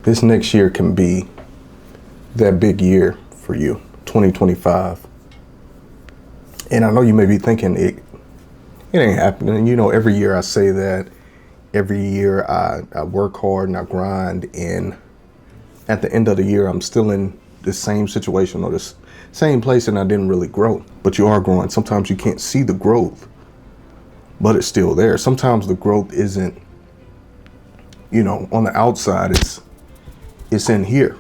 this next year can be that big year for you, 2025. And I know you may be thinking it ain't happening. You know, every year I say that. Every year I work hard and I grind, and at the end of the year I'm still in the same situation or this same place, and I didn't really grow. But you are growing. Sometimes you can't see the growth, but it's still there. Sometimes the growth isn't, you know, on the outside, it's in here.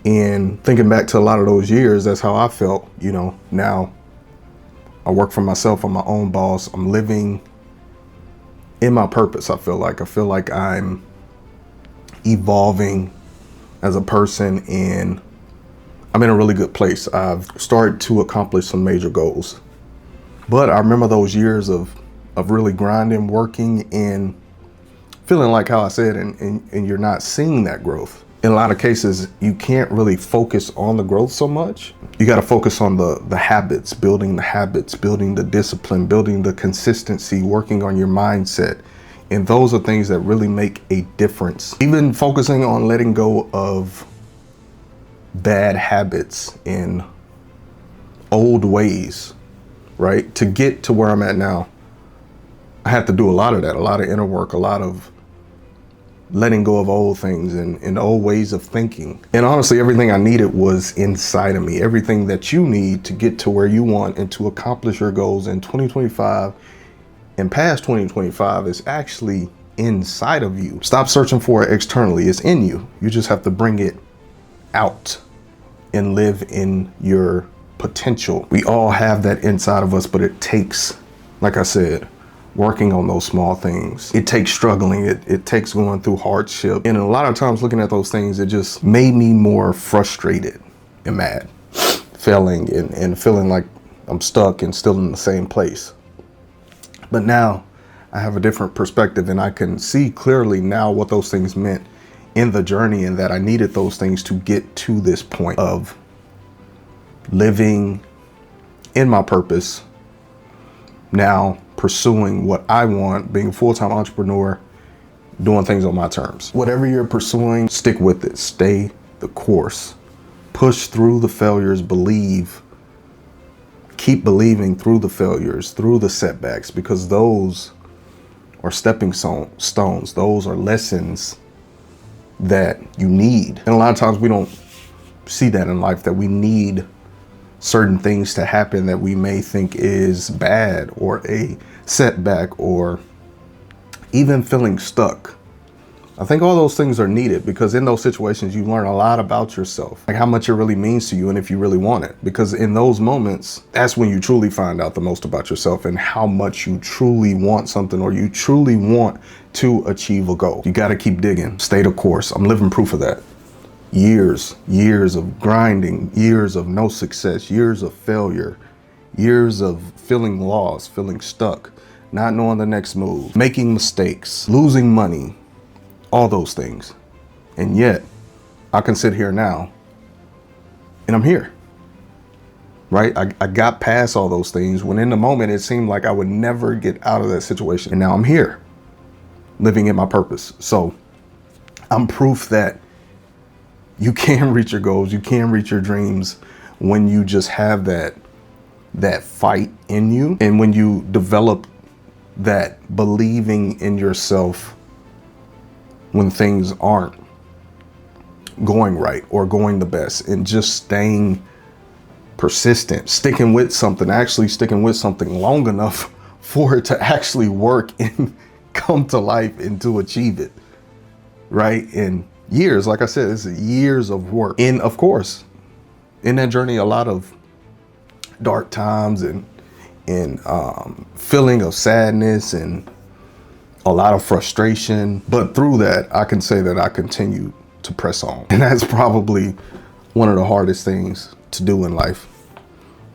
And thinking back to a lot of those years, that's how I felt. You know, now I work for myself, I'm my own boss, I'm living in my purpose. I feel like I'm evolving as a person, and I'm in a really good place. I've started to accomplish some major goals. But I remember those years of really grinding, working, and feeling like how I said, and you're not seeing that growth. In a lot of cases, you can't really focus on the growth so much. You got to focus on the habits, building the discipline, building the consistency, working on your mindset. And those are things that really make a difference. Even focusing on letting go of bad habits and old ways, right? To get to where I'm at now, I had to do a lot of that, a lot of inner work, a lot of letting go of old things and old ways of thinking. And honestly, everything I needed was inside of me. Everything that you need to get to where you want and to accomplish your goals in 2025 and past 2025 is actually inside of you. Stop searching for it externally. It's in you. You just have to bring it out and live in your potential. We all have that inside of us, but it takes, like I said, working on those small things. It takes struggling. It takes going through hardship. And a lot of times looking at those things, it just made me more frustrated and mad, failing and feeling like I'm stuck and still in the same place. But now I have a different perspective, and I can see clearly now what those things meant in the journey, and that I needed those things to get to this point of living in my purpose, now pursuing what I want, being a full-time entrepreneur, doing things on my terms. Whatever you're pursuing, stick with it. Stay the course. Push through the failures, believe. Keep believing through the failures, through the setbacks, because those are stepping stones. Those are lessons that you need. And a lot of times we don't see that in life, that we need certain things to happen that we may think is bad or a setback or even feeling stuck. I think all those things are needed, because in those situations you learn a lot about yourself, like how much it really means to you and if you really want it. Because in those moments, that's when you truly find out the most about yourself and how much you truly want something, or you truly want to achieve a goal. You got to keep digging, stay the course. I'm living proof of that. Years of grinding, years of no success, years of failure, years of feeling lost, feeling stuck, not knowing the next move, making mistakes, losing money, all those things. And yet I can sit here now and I'm here, right? I got past all those things when in the moment it seemed like I would never get out of that situation. And now I'm here living in my purpose. So I'm proof that you can reach your goals, you can reach your dreams when you just have that fight in you, and when you develop that believing in yourself when things aren't going right or going the best, and just staying persistent, sticking with something long enough for it to actually work and come to life and to achieve it, right? And years, like I said, it's years of work. And of course, in that journey, a lot of dark times and feeling of sadness and a lot of frustration. But through that, I can say that I continue to press on. And that's probably one of the hardest things to do in life,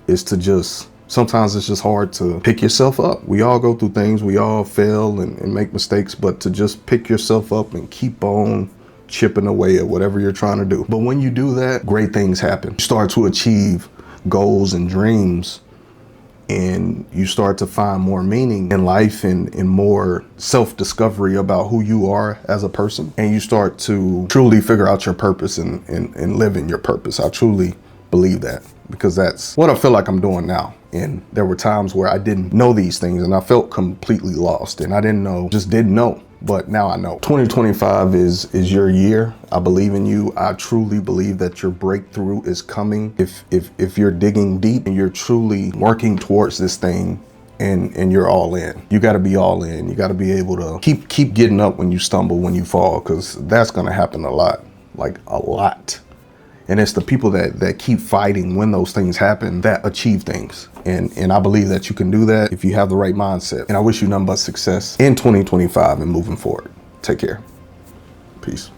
is to just, sometimes it's just hard to pick yourself up. We all go through things, we all fail and make mistakes, but to just pick yourself up and keep on chipping away at whatever you're trying to do. But when you do that, great things happen. You start to achieve goals and dreams and you start to find more meaning in life and more self-discovery about who you are as a person. And you start to truly figure out your purpose and live in your purpose. I truly believe that, because that's what I feel like I'm doing now. And there were times where I didn't know these things and I felt completely lost, and I just didn't know. But now I know. 2025 is your year. I believe in you. I truly believe that your breakthrough is coming. If you're digging deep and you're truly working towards this thing and you're all in. You got to be all in. You got to be able to keep getting up when you stumble, when you fall, because that's going to happen a lot, like a lot. And it's the people that keep fighting when those things happen that achieve things. And I believe that you can do that if you have the right mindset. And I wish you nothing but success in 2025 and moving forward. Take care. Peace.